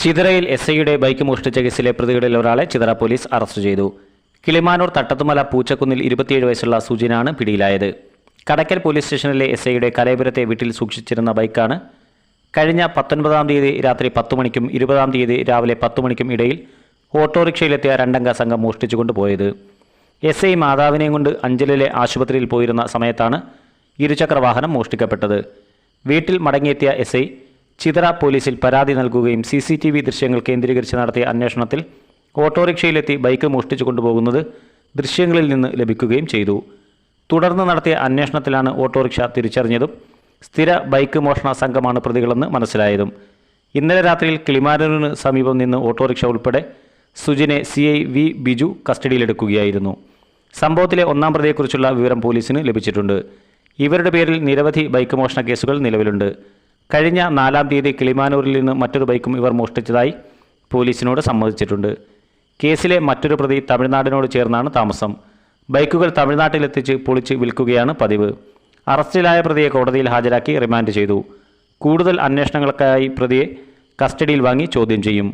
ചിതറയിൽ എസ്ഐയുടെ bike മോഷ്ടിച്ച കേസിലെ പ്രതികളിൽ ഒരാളെ ചിതറ പോലീസ് അറസ്റ്റ് ചെയ്തു. കിളിമാനൂർ തട്ടത്തുമല പൂച്ചക്കുന്നിൽ 27 വയസ്സുള്ള സുജിനാണ് പിടിയിലായത്. കടയ്ക്കൽ പോലീസ് സ്റ്റേഷനിലെ എസ്ഐയുടെ കലയപുരത്തെ വീട്ടിൽ സൂക്ഷിച്ചിരുന്ന ബൈക്കാണ് കഴിഞ്ഞ 19-ാം തീയതി രാത്രി 10 മണിക്കും 20-ാം തീയതി രാവിലെ 10 മണിക്കും ഇടയിൽ ഓട്ടോറിക്ഷയിലെത്തിയ രണ്ടംഗ സംഘം മോഷ്ടിച്ചുകൊണ്ടുപോയത്. എസ്ഐ മാതാവിനെയും കൊണ്ട് അഞ്ചലിലെ ആശുപത്രിയിൽ പോയിരുന്ന സമയത്താണ് ഇരുചക്രവാഹനം മോഷ്ടിക്കപ്പെട്ടത്. വീട്ടിൽ മടങ്ങിയെത്തിയ എസ്ഐ ചിതറ പോലീസിൽ പരാതി നൽകുകയും CCTV ദൃശ്യങ്ങൾ കേന്ദ്രീകരിച്ച് നടത്തിയ അന്വേഷണത്തിൽ ഓട്ടോറിക്ഷയിലെത്തി ബൈക്ക് മോഷ്ടിച്ചു കൊണ്ടുപോകുന്നത് ദൃശ്യങ്ങളിൽ നിന്ന് ലഭിക്കുകയും ചെയ്തു. തുടർന്ന് നടത്തിയ അന്വേഷണത്തിലാണ് ഓട്ടോറിക്ഷ തിരിച്ചറിഞ്ഞതും സ്ഥിര ബൈക്ക് മോഷണ സംഘമാണ് പ്രതികളെന്ന് മനസ്സിലായതും. ഇന്നലെ രാത്രിയിൽ കിളിമാനൂരിന് സമീപം നിന്ന് ഓട്ടോറിക്ഷ ഉൾപ്പെടെ സുജിനെ CI V ബിജു കസ്റ്റഡിയിലെടുക്കുകയായിരുന്നു. സംഭവത്തിലെ 1-ാം പ്രതിയെക്കുറിച്ചുള്ള വിവരം പോലീസിന് ലഭിച്ചിട്ടുണ്ട്. ഇവരുടെ പേരിൽ നിരവധി ബൈക്ക് മോഷണ കേസുകൾ നിലവിലുണ്ട്. കഴിഞ്ഞ 4-ാം തീയതി കിളിമാനൂരിൽ നിന്ന് മറ്റൊരു ബൈക്കും ഇവർ മോഷ്ടിച്ചതായി പോലീസിനോട് സമ്മതിച്ചിട്ടുണ്ട്. കേസിലെ മറ്റൊരു പ്രതി തമിഴ്നാടിനോട് ചേർന്നാണ് താമസം. ബൈക്കുകൾ തമിഴ്നാട്ടിലെത്തിച്ച് പൊളിച്ച് വിൽക്കുകയാണ് പതിവ്. അറസ്റ്റിലായ പ്രതിയെ കോടതിയിൽ ഹാജരാക്കി റിമാൻഡ് ചെയ്തു. കൂടുതൽ അന്വേഷണങ്ങൾക്കായി പ്രതിയെ കസ്റ്റഡിയിൽ വാങ്ങി ചോദ്യം ചെയ്യും.